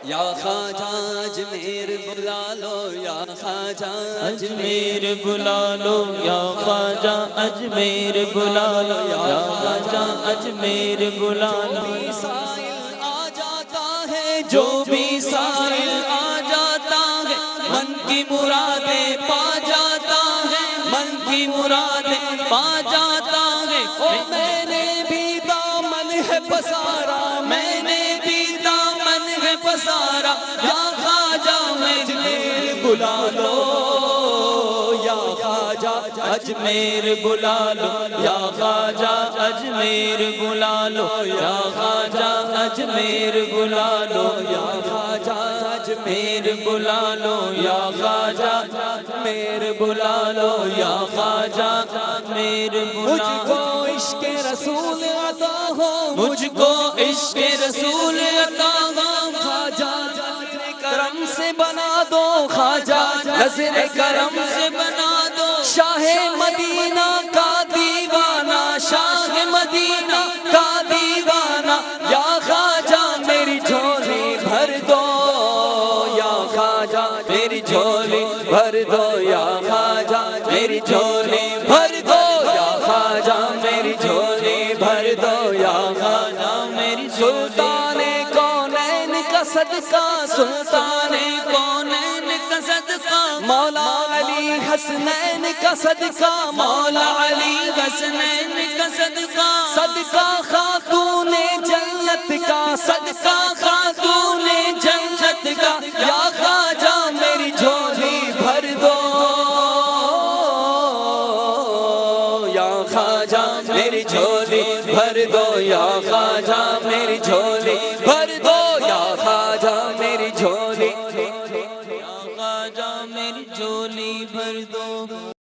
یا خواجہ اجمیر بلا لو یا خواجہ اجمیر بلا لو یا خواجہ اجمیر بلا لو یا خواجہ اجمیر بلا لو سائل آ جاتا ہے جو بھی سائل آ جاتا ہے من کی مرادیں پا جاتا ہے من کی مرادیں پا جاتا ہے میں نے بھی دامن ہے پسارا میں نے بھی دامن ہے پسارا یا خواجہ اجمیر بلا لو یا خواجہ اجمیر بلا لو یا خواجہ اجمیر بلا لو یا خواجہ اجمیر بلا لو یا خواجہ اجمیر بلا لو یا خواجہ اجمیر بلا لو یا خواجہ اجمیر مجھ بلا کو لو عشق رسول عطا ہو مجھ کو عشق رسول عطا ہو خواجہ نظر کرم سے بنا دو خواجہ نظر کرم سے بنا دو شاہ مدینہ کا دیوانہ شاہ مدینہ کا دیوانہ یا خواجہ میری جھولی بھر دو یا خواجہ میری جھولی بھر دو یا خواجہ میری جھولی بھر دو یا خواجہ میری جھولی بھر دو یا خواجہ میری سلطان کونین کا صدقہ سلطان کونین کا صدقہ مولا علی حسنین کا صدقہ مولا علی حسنین کا صدقہ صدقہ خاتون جنت کا صدقہ خاتون جنت کا یا خواجہ میری جھولی بھر دو یا خواجہ میری جھولی بھر دو یا خواجہ میری جھولی بھر دو یا خواجہ میری جھولی یا خواجہ میری جھولی بھر دو